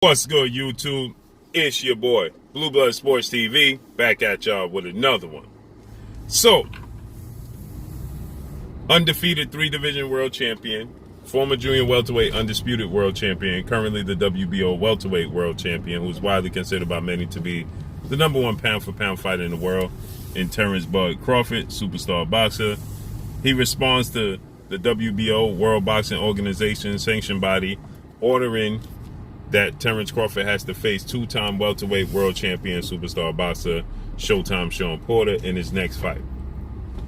What's good, YouTube? It's your boy, Blue Blood Sports TV, back at y'all with another one. So, undefeated 3-division world champion, former junior welterweight undisputed world champion, currently the WBO welterweight world champion, who's widely considered by many to be the #1 pound-for-pound fighter in the world, in Terence Crawford, superstar boxer. He responds to the WBO, World Boxing Organization sanctioned body, ordering that Terence Crawford has to face two-time welterweight world champion superstar boxer Showtime Shawn Porter in his next fight.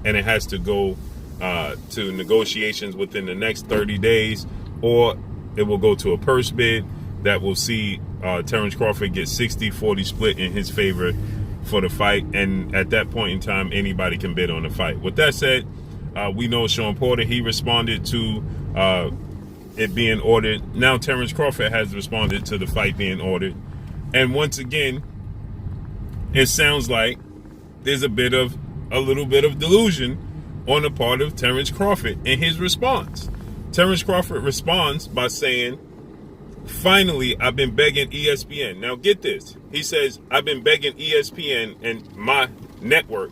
And it has to go to negotiations within the next 30 days, or it will go to a purse bid that will see Terence Crawford get 60-40 split in his favor for the fight. And at that point in time, anybody can bid on the fight. With that said, we know Shawn Porter, he responded to it being ordered. Now Terence Crawford has responded to the fight being ordered. And once again, it sounds like there's a little bit of delusion on the part of Terence Crawford in his response. Terence Crawford responds by saying, "Finally, I've been begging ESPN." Now get this. He says, "I've been begging ESPN and my network."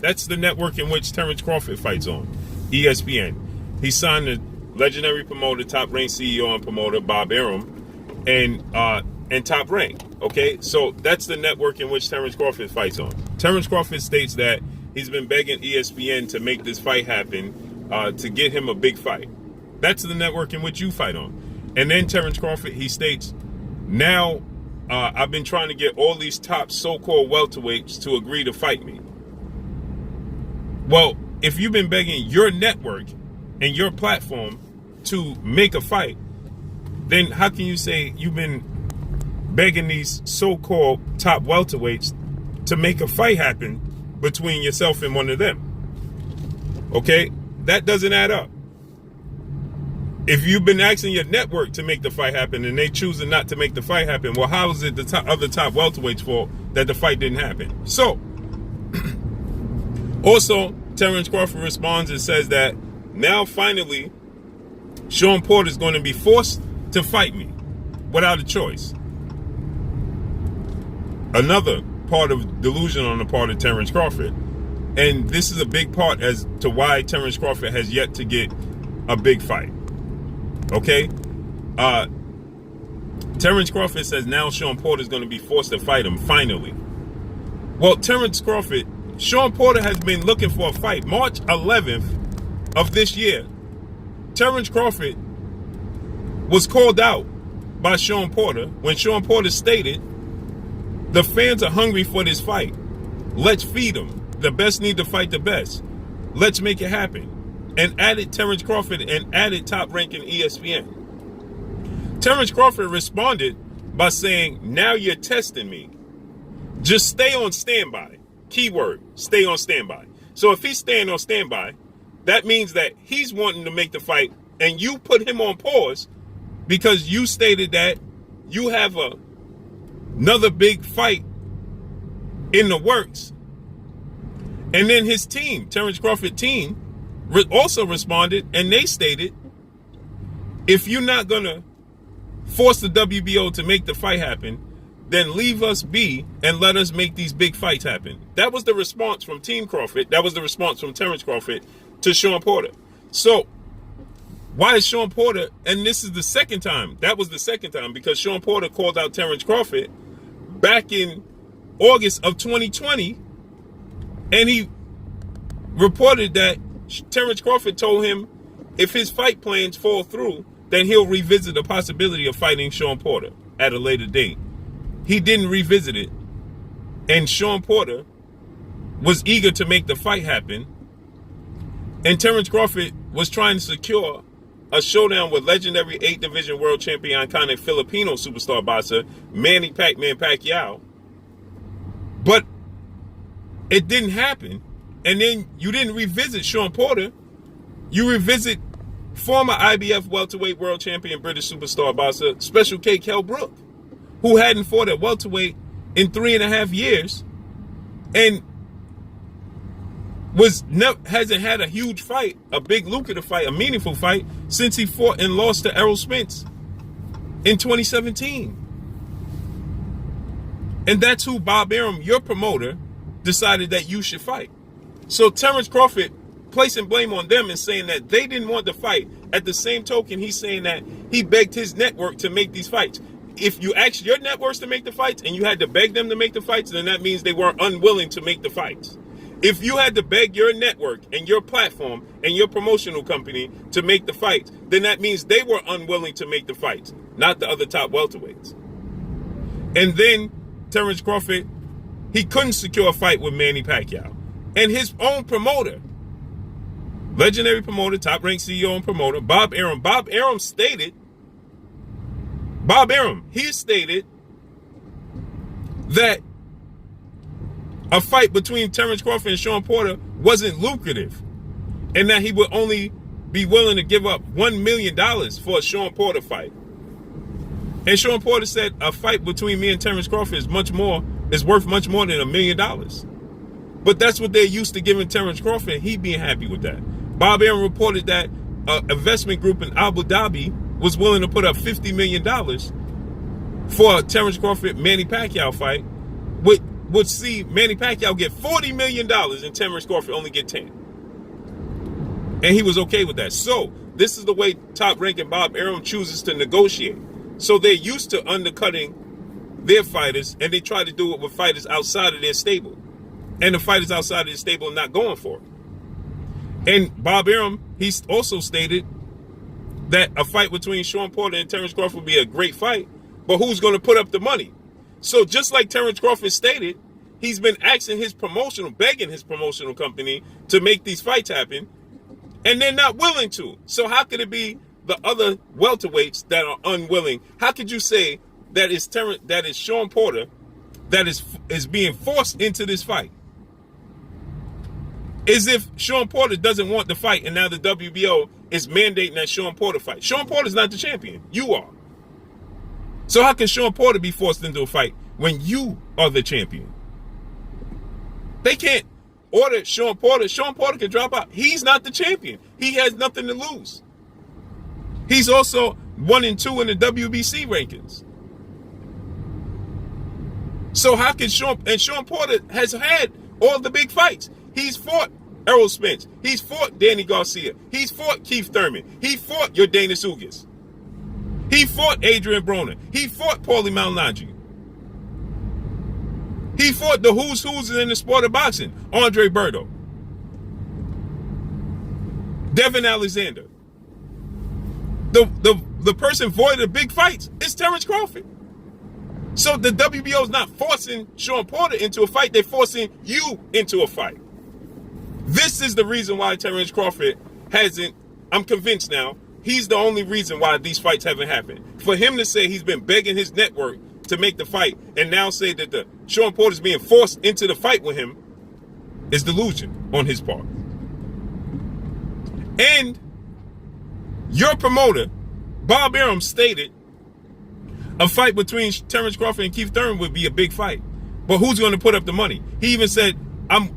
That's the network in which Terence Crawford fights on, ESPN. He signed the legendary promoter, top-ranked CEO and promoter Bob Arum, and Top Rank. Okay, so that's the network in which Terence Crawford fights on. Terence Crawford states that he's been begging ESPN to make this fight happen, to get him a big fight. That's the network in which you fight on. And then Terence Crawford, he states, "Now I've been trying to get all these top so-called welterweights to agree to fight me." Well, if you've been begging your network and your platform to make a fight, then how can you say you've been begging these so-called top welterweights to make a fight happen between yourself and one of them? Okay, that doesn't add up. If you've been asking your network to make the fight happen and they choosing not to make the fight happen, well, how is it the other top welterweights' fault that the fight didn't happen? So, also, Terence Crawford responds and says that now finally Shawn Porter is going to be forced to fight me without a choice. Another part of delusion on the part of Terence Crawford. And this is a big part as to why Terence Crawford has yet to get a big fight. Okay? Terence Crawford says now Shawn Porter is going to be forced to fight him finally. Well, Terence Crawford, Shawn Porter has been looking for a fight. March 11th of this year, Terence Crawford was called out by Shawn Porter when Shawn Porter stated, "The fans are hungry for this fight. Let's feed them. The best need to fight the best. Let's make it happen." And added Terence Crawford and added top-ranking ESPN. Terence Crawford responded by saying, "Now you're testing me. Just stay on standby." Keyword, stay on standby. So if he's staying on standby, that means that he's wanting to make the fight and you put him on pause because you stated that you have another big fight in the works. And then his team, Terence Crawford team, also responded and they stated, "If you're not going to force the WBO to make the fight happen, then leave us be and let us make these big fights happen." That was the response from Team Crawford. That was the response from Terence Crawford to Shawn Porter. So why is Shawn Porter, and this is the second time, that was the second time, because Shawn Porter called out Terence Crawford back in August of 2020, and he reported that Terence Crawford told him if his fight plans fall through, then he'll revisit the possibility of fighting Shawn Porter at a later date. He didn't revisit it, and Shawn Porter was eager to make the fight happen, and Terence Crawford was trying to secure a showdown with legendary 8-division world champion, iconic Filipino superstar boxer Manny Pac-Man Pacquiao. But it didn't happen. And then you didn't revisit Shawn Porter. You revisit former IBF welterweight world champion British superstar boxer Special K Kell Brook, who hadn't fought at welterweight in 3.5 years and hasn't had a huge fight, a big lucrative fight, a meaningful fight since he fought and lost to Errol Spence in 2017. And that's who Bob Arum, your promoter, decided that you should fight. So Terence Crawford placing blame on them and saying that they didn't want to fight. At the same token, he's saying that he begged his network to make these fights. If you asked your networks to make the fights and you had to beg them to make the fights, then that means they were unwilling to make the fights. If you had to beg your network and your platform and your promotional company to make the fights, then that means they were unwilling to make the fights, not the other top welterweights. And then Terence Crawford, he couldn't secure a fight with Manny Pacquiao. And his own promoter, legendary promoter, top-ranked CEO and promoter, Bob Arum stated that a fight between Terence Crawford and Shawn Porter wasn't lucrative, and that he would only be willing to give up $1 million for a Shawn Porter fight. And Shawn Porter said a fight between me and Terence Crawford is worth much more than $1 million. But that's what they're used to giving Terence Crawford, and he being happy with that. Bob Arum reported that an investment group in Abu Dhabi was willing to put up $50 million for a Terence Crawford Manny Pacquiao fight, would see Manny Pacquiao get $40 million and Terence Crawford only get 10. And he was okay with that. So this is the way top-ranking Bob Arum chooses to negotiate. So they're used to undercutting their fighters, and they try to do it with fighters outside of their stable. And the fighters outside of their stable are not going for it. And Bob Arum, he's also stated that a fight between Shawn Porter and Terence Crawford would be a great fight, but who's going to put up the money? So just like Terence Crawford stated, he's been begging his promotional company to make these fights happen, and they're not willing to. So how could it be the other welterweights that are unwilling? How could you say that is Shawn Porter that is being forced into this fight? As if Shawn Porter doesn't want the fight, and now the WBO is mandating that Shawn Porter fight. Shawn Porter's not the champion. You are. So how can Shawn Porter be forced into a fight when you are the champion? They can't order Shawn Porter. Shawn Porter can drop out. He's not the champion. He has nothing to lose. He's also 1 and 2 in the WBC rankings. So how can Shawn Porter has had all the big fights. He's fought Errol Spence. He's fought Danny Garcia. He's fought Keith Thurman. He fought your Dana Sugas. He fought Adrian Broner. He fought Paulie Malignaggi. He fought the who's in the sport of boxing. Andre Berto. Devin Alexander. The person void of big fights is Terence Crawford. So the WBO is not forcing Shawn Porter into a fight. They're forcing you into a fight. This is the reason why Terence Crawford hasn't, I'm convinced now, he's the only reason why these fights haven't happened. For him to say he's been begging his network to make the fight and now say that the Shawn Porter's being forced into the fight with him is delusion on his part. And your promoter, Bob Arum, stated a fight between Terence Crawford and Keith Thurman would be a big fight. But who's going to put up the money? He even said, I'm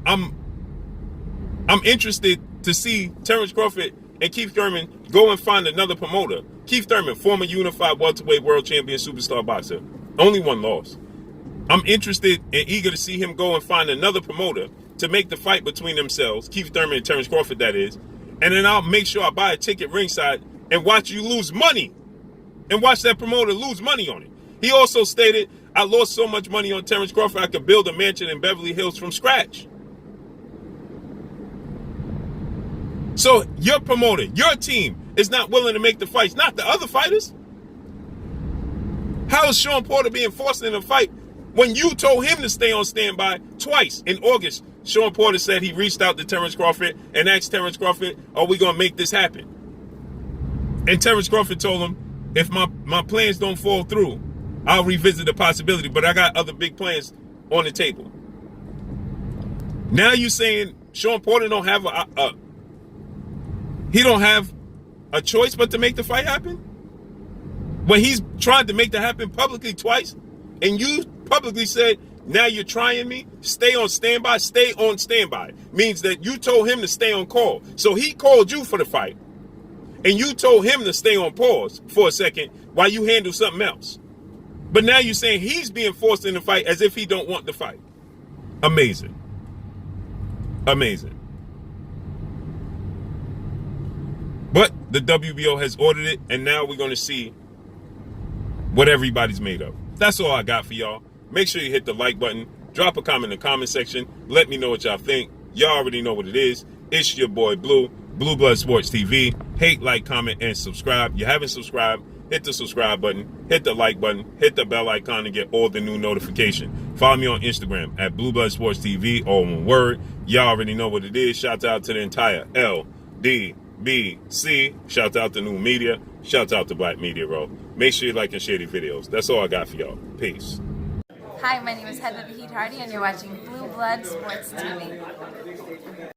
interested to see Terence Crawford and Keith Thurman go and find another promoter. Keith Thurman, former unified welterweight world champion superstar boxer. Only one loss. I'm interested and eager to see him go and find another promoter to make the fight between themselves, Keith Thurman and Terence Crawford, that is. And then I'll make sure I buy a ticket ringside and watch you lose money. And watch that promoter lose money on it. He also stated, I lost so much money on Terence Crawford, I could build a mansion in Beverly Hills from scratch. So your promoter, your team is not willing to make the fights, not the other fighters. How is Shawn Porter being forced in a fight when you told him to stay on standby twice? In August, Shawn Porter said he reached out to Terence Crawford and asked Terence Crawford, are we going to make this happen? And Terence Crawford told him, if my plans don't fall through, I'll revisit the possibility, but I got other big plans on the table. Now you saying Shawn Porter don't have he don't have a choice but to make the fight happen? When he's tried to make that happen publicly twice, and you publicly said, now you're trying me, stay on standby. Stay on standby means that you told him to stay on call. So he called you for the fight, and you told him to stay on pause for a second while you handle something else. But now you're saying he's being forced into the fight as if he don't want the fight. Amazing. Amazing. But the WBO has ordered it, and now we're going to see what everybody's made of. That's all I got for y'all. Make sure you hit the like button. Drop a comment in the comment section. Let me know what y'all think. Y'all already know what it is. It's your boy Blue, Blue Blood Sports TV. Hate, like, comment, and subscribe. You haven't subscribed, hit the subscribe button, hit the like button, hit the bell icon to get all the new notifications. Follow me on Instagram at Blue Blood Sports TV, all one word. Y'all already know what it is. Shout out to the entire LDBC. Shout out to New Media. Shout out to Black Media Row. Make sure you like and share these videos. That's all I got for y'all. Peace. Hi, my name is Heather the Heat Hardy, and you're watching Blue Blood Sports TV.